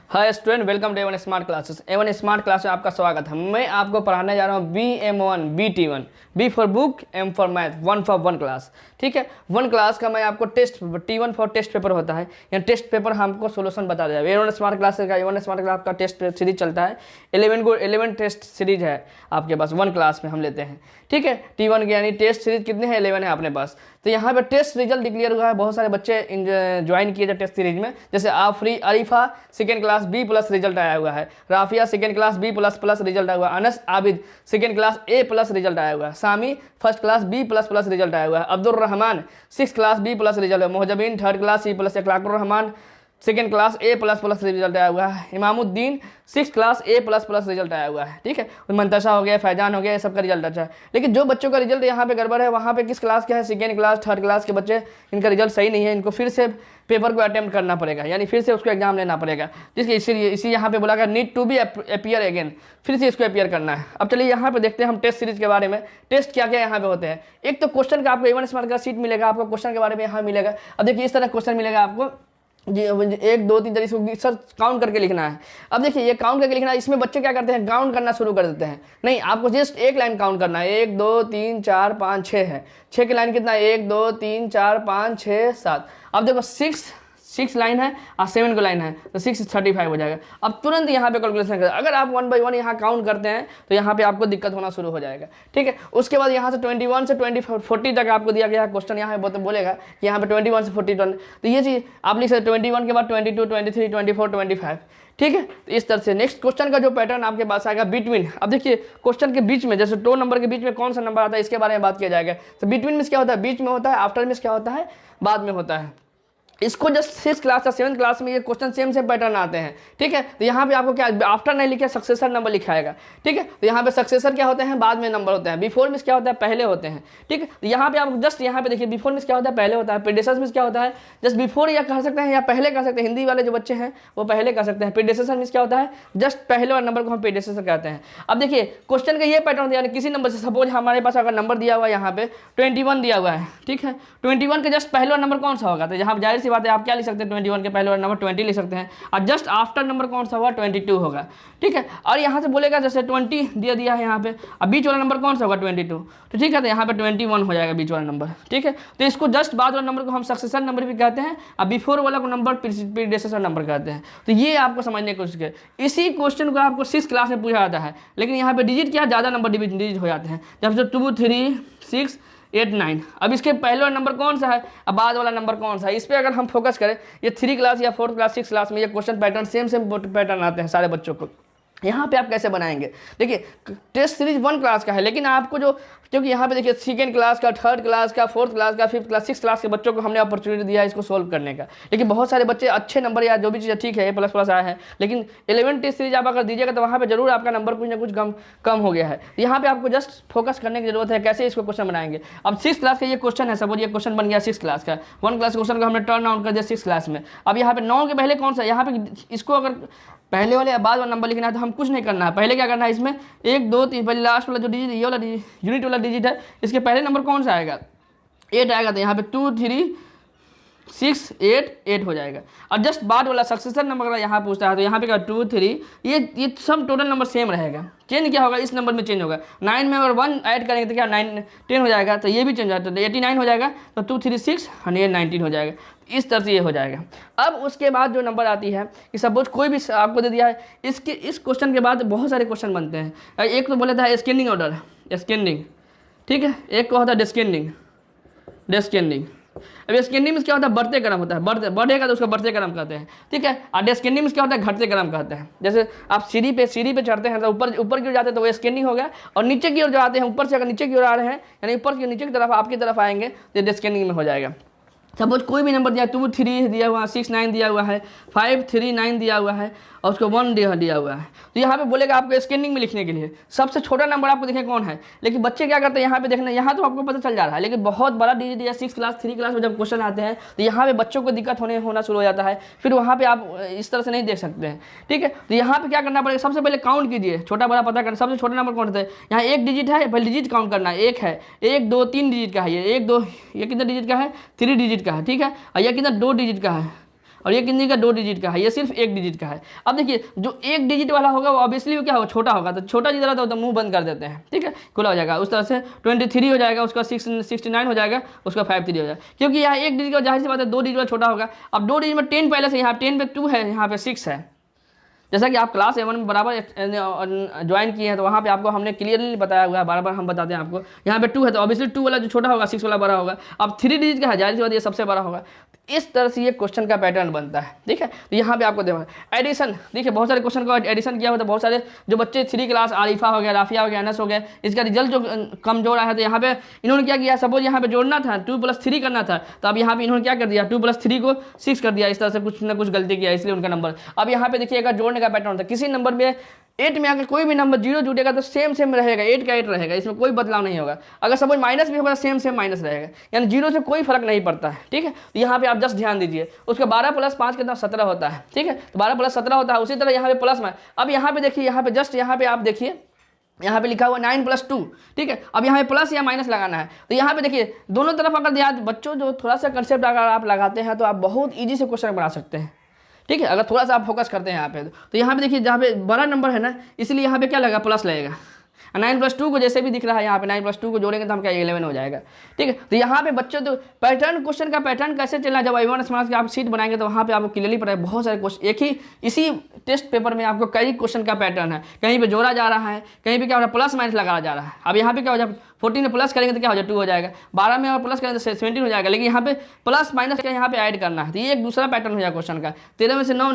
Hi student, welcome to Avon smart classes. Avon smart class में आपका स्वागत है। मैं आपको पढ़ाने जा रहा हूँ BM1 BT1, B for book, M for math, one for one class. ठीक है, वन क्लास का मैं आपको test T1 for test paper होता है, या टेस्ट पेपर हमको सोल्यूशन बता देगा। एवन स्मार्ट क्लासेस का एवन स्मार्ट क्लास का टेस्ट सीरीज चलता है। 11 टेस्ट सीरीज है आपके पास, वन क्लास में हम लेते हैं। ठीक है, T1 के यानी टेस्ट सीरीज कितने हैं, 11 है अपने पास। तो यहाँ पे टेस्ट रिजल्ट डिक्लेयर हुआ है, बहुत सारे बच्चे ज्वाइन किए थे टेस्ट सीरीज में। जैसे Arifa second class B+ result आया हुआ है, Rafia second class B++ result आया हुआ है, Anas Abid second class A+ result आया हुआ है, Sami first class B++ result आया हुआ है, Abdul Rahman 6th class B+ result है, Mahjabeen 3rd class C+, Akhlaqur Rahman second class A++ result आया हुआ है, Imamuddin 6th class A++ result आया हुआ है। ठीक है, मंतशा हो गया, फैजान हो गया, ये सबका रिजल्ट अच्छा है। लेकिन जो बच्चों का रिजल्ट यहाँ पे गड़बड़ है, वहाँ पे किस क्लास के है, सेकेंड क्लास 3rd क्लास के बच्चे, इनका रिजल्ट सही नहीं है। इनको फिर से पेपर को अटेम्प्ट करना पड़ेगा, यानी फिर से उसको एग्जाम लेना पड़ेगा। जिसके इसी यहाँ पे बोला गया need to be appear again, फिर से इसको अपीयर करना है। अब चलिए यहाँ पे देखते हैं हम टेस्ट सीरीज के बारे में। टेस्ट क्या क्या यहाँ पे होते हैं। एक तो क्वेश्चन का आपको एवन स्मार्ट का सीट मिलेगा, आपको क्वेश्चन के बारे में यहाँ मिलेगा। अब देखिए इस तरह क्वेश्चन मिलेगा आपको जी, 1 2 3 4 इसको सर काउंट करके लिखना है। अब देखिए ये काउंट करके लिखना है, इसमें बच्चे क्या करते हैं, काउंट करना शुरू कर देते हैं। नहीं, आपको जस्ट एक लाइन काउंट करना है। 1 2 3 4 5 6 है, 6 की लाइन कितना है, 1 2 3 4 5 6 7। अब देखो 6 लाइन है और 7 को लाइन है, तो 6 35 हो जाएगा। अब तुरंत यहाँ पे कैलकुलेशन करें। अगर आप 1 by 1 यहाँ काउंट करते हैं तो यहाँ पे आपको दिक्कत होना शुरू हो जाएगा। ठीक है, उसके बाद यहाँ से 21 से 40 तक आपको दिया गया क्वेश्चन। यहाँ पे बोलेगा कि यहाँ पे 21 से 40 तो ये चीज़ आप लिख सकते 21 के बाद 22 23 24 25। ठीक है, तो इस तरह से नेक्स्ट क्वेश्चन का जो पैटर्न आपके पास आएगा बिटवीन। अब देखिए क्वेश्चन के बीच में, जैसे 2 नंबर के बीच में कौन सा नंबर आता है, इसके बारे में बात किया जाएगा। तो बिटवीन में क्या होता है, बीच में होता है, आफ्टर में क्या होता है, बाद में होता है। इसको जस्ट 6th क्लास या 7th क्लास में ये क्वेश्चन सेम पैटर्न आते हैं। ठीक है, तो यहाँ पे आपको क्या आफ्टर नहीं लिखा, सक्सेसर नंबर लिखाएगा। ठीक है, तो यहाँ पे सक्सेसर क्या होते हैं, बाद में नंबर होते हैं। बिफोर में क्या होता है, पहले होते हैं। ठीक है, तो यहाँ पे आप जस्ट यहाँ पे देखिए बिफोर में क्या होता है, पहले होता है। प्रीडेसेसर में क्या होता है, जस्ट बिफोर या कह सकते हैं या पहले कह सकते हैं। हिंदी वाले जो बच्चे हैं वो पहले कह सकते हैं। प्रीडेसेसर में क्या होता है, जस्ट पहले वाले नंबर को हम प्रीडेसेसर कहते हैं। अब देखिए क्वेश्चन का ये पैटर्न दिया, किसी नंबर से सपोज हमारे पास अगर नंबर दिया हुआ है, यहाँ पे 21 दिया हुआ है। ठीक है, 21 के जस्ट पहले वाला नंबर कौन सा होगा, तो यहाँ जाहिर सी बात है आप क्या लिख सकते हैं, 21 के पहले वाला नंबर 20 लिख सकते हैं, और जस्ट आफ्टर नंबर कौन सा होगा, 22 होगा। ठीक है, और यहाँ से बोलेगा जैसे 20 दिया है यहाँ पे, अब बीच वाला नंबर कौन सा होगा, 22। तो ठीक है, तो यहाँ पे 21 हो जाएगा बीच वाला नंबर। ठीक है, तो इसको जस्ट बाद वाला नंबर को हम सक्सेसर नंबर भी कहते हैं, और बिफोर वाला को नंबर प्रीडेसेसर नंबर कहते हैं। तो ये आपको समझने की कोशिश करें। इसी क्वेश्चन को आपको 6th क्लास में पूछा जाता है, लेकिन यहाँ पे डिजिट क्या ज़्यादा नंबर डिजिट हो जाते हैं, जब से 2 3 6 8 9। अब इसके पहले वाला नंबर कौन सा है, अब बाद वाला नंबर कौन सा है, इस पर अगर हम फोकस करें, ये 3 क्लास या 4th क्लास 6th क्लास में ये क्वेश्चन पैटर्न सेम पैटर्न आते हैं सारे बच्चों को। यहाँ पे आप कैसे बनाएंगे, देखिए टेस्ट सीरीज 1 क्लास का है, लेकिन आपको क्योंकि यहाँ पे देखिए 2nd क्लास का, 3rd क्लास का, 4th क्लास का, 5th क्लास 6th क्लास के बच्चों को हमने अपॉर्चुनिटी दिया है इसको सोल्व करने का। लेकिन बहुत सारे बच्चे अच्छे नंबर या जो भी चीज़ ठीक है A++ आए हैं, लेकिन 11 टेस्ट सीरीज आप अगर दीजिएगा तो वहाँ पे जरूर आपका नंबर कुछ ना कुछ कम हो गया है। यहाँ पे आपको जस्ट फोकस करने की जरूरत है, कैसे इसको क्वेश्चन बनाएंगे। अब 6th क्लास का ये क्वेश्चन है, सपोज ये क्वेश्चन बन गया 6th क्लास का। 1 क्लास क्वेश्चन को हमने टर्न आउट कर दिया 6th क्लास में। अब यहाँ पे 9 के पहले कौन सा, यहाँ पे इसको अगर पहले वाले या बाद वाला नंबर लिखना है तो हम कुछ नहीं करना है। पहले क्या करना है, इसमें 1 2 3 पहले लास्ट वाला जो डिजिट, ये वाला यूनिट वाला डिजिट है, इसके पहले नंबर कौन सा आएगा, 8 आएगा, तो यहाँ पे 2 3 6 8 हो जाएगा। और जस्ट बाद वाला सक्सेसर नंबर अगर यहाँ पूछता है तो यहाँ पे क्या 2 3, ये सब टोटल नंबर सेम रहेगा। चेंज क्या होगा, इस नंबर में चेंज होगा। 9 में अगर 1 ऐड करेंगे तो क्या 9 10 हो जाएगा, तो ये भी चेंज हो जाता है, 89 हो जाएगा, तो 2 3 6 और ये 19 हो जाएगा। इस तरह से ये हो जाएगा। अब उसके बाद जो नंबर आती है कि सपोज कोई भी आपको दे दिया है, इस क्वेश्चन के बाद बहुत सारे क्वेश्चन बनते हैं। एक तो बोला था स्कैनिंग ऑर्डर, स्कैनिंग। ठीक है, एक को होता है डिस्केंडिंग। अब स्कैनिंग में क्या होता है, बढ़ते क्रम होता है, बढ़ेगा तो उसका बढ़ते क्रम कहते हैं। ठीक है, और डिस्केंडिंग में क्या होता है, घटते क्रम कहते हैं। जैसे आप सीढ़ी पे चढ़ते हैं तो ऊपर की ओर जाते हैं तो वो स्कैनिंग हो गया, और नीचे की ओर जो आते हैं, ऊपर से अगर नीचे की ओर आ रहे हैं, यानी ऊपर की नीचे की तरफ आपकी तरफ आएंगे तो डिस्केंडिंग में हो जाएगा। सपोज कोई भी नंबर दिया, 2 3 दिया हुआ है, 6 9 दिया हुआ है, 5 3 9 दिया हुआ है, और उसको 1 दिया हुआ है, तो यहाँ पे बोलेगा आपको स्कैनिंग में लिखने के लिए सबसे छोटा नंबर आपको देखें कौन है। लेकिन बच्चे क्या करते हैं, यहाँ पे देखना, यहाँ तो आपको पता चल जा रहा है, लेकिन बहुत बड़ा डिजिट या 6 क्लास 3 क्लास में जब क्वेश्चन आते हैं तो यहाँ पे बच्चों को दिक्कत होना शुरू हो जाता है। फिर वहाँ पे आप इस तरह से नहीं देख सकते हैं। ठीक है, तो यहाँ पे क्या करना पड़ेगा, सबसे पहले काउंट कीजिए, छोटा बड़ा पता करना, सबसे छोटा नंबर कौन होता है। यहाँ 1 डिजिट है, पहले डिजिट काउंट करना है, 1 है, 1 2 3 डिजिट का है, ये 1 2 ये कितना डिजिट का है, 3 डिजिट का है। ठीक है, और यह कितना 2 डिजिट का है, और ये कितनी का 2 डिजिट का है, ये सिर्फ 1 डिजिट का है। अब देखिए जो 1 डिजिट वाला होगा वो ऑब्वियसली क्या होगा, छोटा होगा, तो छोटा जितना रहता है तो मुंह बंद कर देते हैं, ठीक है, खुला हो जाएगा। उस तरह से 23 हो जाएगा, उसका 69 हो जाएगा, उसका 53 हो जाएगा, क्योंकि यहाँ 1 डिजिट का जाहिर सी बात है 2 डिजिट वाला छोटा होगा। अब 2 डिजिट में 10 पहले से, यहाँ 10 पे 2 है, यहाँ पे 6 है। जैसा कि आप क्लास 7 में बराबर ज्वाइन किए हैं तो वहाँ पे आपको हमने क्लियरली बताया हुआ है, बार बार हम बताते हैं आपको। यहाँ पे 2 है तो ऑब्वियसली 2 वाला जो छोटा होगा 6 वाला बड़ा होगा। अब 3 डिजिट का है, जाहिर सी बात ये सबसे बड़ा होगा। इस तरह से ये क्वेश्चन का पैटर्न बनता है, ठीक है। तो यहाँ पे आपको देखो एडिशन, देखिए बहुत सारे क्वेश्चन का एडिशन किया हुआ, तो बहुत सारे जो बच्चे 3 क्लास आरिफा हो गया, राफिया हो गया, अनस हो गया, इसका रिजल्ट जो कमजोर आया है, तो यहाँ पे इन्होंने क्या किया, सपोज यहाँ पे जोड़ना था 2 + 3 करना था, तो अब यहाँ पे इन्होंने क्या कर दिया, 2 + 3 को 6 कर दिया। इस तरह से कुछ ना कुछ गलती किया, इसलिए उनका नंबर। अब यहाँ पे देखिए अगर जोड़ने का पैटर्न होता है, किसी नंबर में 8 में अगर कोई भी नंबर 0 जुटेगा तो सेम रहेगा, 8 का 8 रहेगा, इसमें कोई बदलाव नहीं होगा। अगर सपोज माइनस भी होगा सेम माइनस रहेगा, यानी 0 से कोई फर्क नहीं पड़ता है, ठीक है। तो यहाँ पे आप जस्ट ध्यान दीजिए। उसका 12 + 5 कितना 17 होता है, ठीक है, तो 12 + 17 होता है। उसी तरह यहाँ पे प्लस में, अब यहाँ पे देखिए, यहाँ पे जस्ट यहाँ पे आप देखिए, यहाँ पे लिखा हुआ 9 + 2, ठीक है। अब यहाँ पे प्लस या माइनस लगाना है, तो यहाँ पे देखिए दोनों तरफ अगर दिया, बच्चों जो थोड़ा सा कंसेप्ट अगर आप लगाते हैं तो आप बहुत ईजी से क्वेश्चन बना सकते हैं, ठीक है, अगर थोड़ा सा आप फोकस करते हैं यहाँ पे। तो यहाँ पे देखिए जहाँ पे बड़ा नंबर है ना, इसलिए यहाँ पे क्या लगेगा, प्लस लगेगा। 9 + 2 को जैसे भी दिख रहा है यहाँ पे 9 + 2 को जोड़ेंगे तो हम क्या 11 हो जाएगा, ठीक है। तो यहाँ पे बच्चों तो पैटर्न, क्वेश्चन का पैटर्न कैसे चलना है, जब A1 स्मार्ट की आप सीट बनाएंगे तो वहाँ पे आपको क्लियरली पता है बहुत सारे क्वेश्चन, एक ही इसी टेस्ट पेपर में आपको कई क्वेश्चन का पैटर्न है। कहीं पे जोड़ा जा रहा है, कहीं पे क्या हो रहा है, प्लस माइनस लगाया जा रहा है। अब यहाँ पे क्या हो जाए, 14 में प्लस करेंगे तो क्या हो जाए 2 हो जाएगा, 12 में और प्लस करेंगे तो 17 हो जाएगा, लेकिन यहाँ पे प्लस माइनस का यहाँ पे ऐड करना है, तो ये एक दूसरा पैटर्न हो जाएगा क्वेश्चन का। 13 में से 9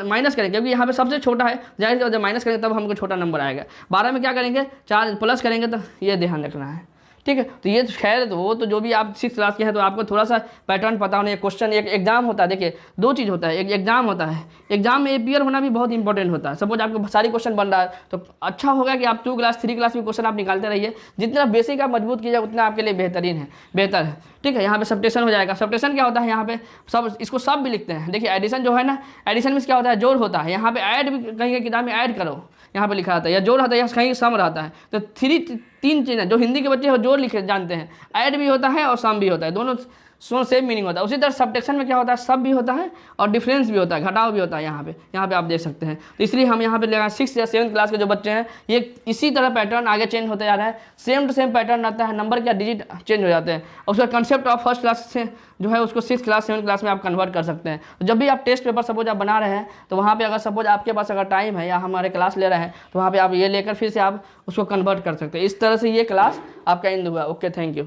माइनस करेंगे, क्योंकि यहाँ पे सबसे छोटा है, जाहिर जब माइनस करेंगे तब हमको छोटा नंबर आएगा। 12 में क्या करेंगे, 4 प्लस करेंगे, तो ये ध्यान रखना है, ठीक है। तो ये खैर तो वो तो जो भी आप 6 क्लास के हैं तो आपको थोड़ा सा पैटर्न पता होना। क्वेश्चन एक एग्जाम होता है, देखिए 2 चीज़ होता है, एक एग्जाम होता है, एग्जाम में एपीयर होना भी बहुत इंपॉर्टेंट होता है। सपोज आपको सारी क्वेश्चन बन रहा है तो अच्छा होगा कि आप 2 क्लास 3 क्लास में क्वेश्चन आप निकालते रहिए। जितना बेसिक आप मजबूत कीजिए उतना आपके लिए बेहतर है, ठीक है। यहाँ पे सब्ट्रैक्शन हो जाएगा। सब्ट्रैक्शन क्या होता है, यहाँ पे सब इसको सब भी लिखते हैं। देखिए एडिशन जो है ना, एडिशन में क्या होता है, जोड़ होता है। यहाँ पे ऐड भी कहीं किताब में ऐड करो, यहाँ पे लिखा रहता है, या जोड़ रहता है, या कहीं सम रहता है। तो 3 चीज़ें जो हिंदी के बच्चे हो जोड़ लिखे जानते हैं, ऐड भी होता है और सम भी होता है, दोनों सेम मीनिंग होता है। उसी तरह सब्ट्रैक्शन में क्या होता है, सब भी होता है और डिफरेंस भी होता है, घटाव भी होता है। यहाँ पे आप देख सकते हैं। तो इसलिए हम यहाँ पे लगा 6 या 7 क्लास के जो बच्चे हैं, ये इसी तरह पैटर्न आगे चेंज होते जा रहा है, सेम टू सेम पैटर्न आता है, नंबर क्या डिजिट चेंज हो जाते हैं। और उसका कंसेप्ट ऑफ फर्स्ट क्लास से जो है उसको 6 क्लास 7 क्लास में आप कन्वर्ट कर सकते हैं। तो जब भी आप टेस्ट पेपर सपोज आप बना रहे हैं तो वहाँ पे अगर सपोज आपके पास अगर टाइम है या हमारे क्लास ले रहे हैं तो वहाँ पे आप ये लेकर फिर से आप उसको कन्वर्ट कर सकते हैं। इस तरह से ये क्लास आपका एंड हुआ। Okay, thank you.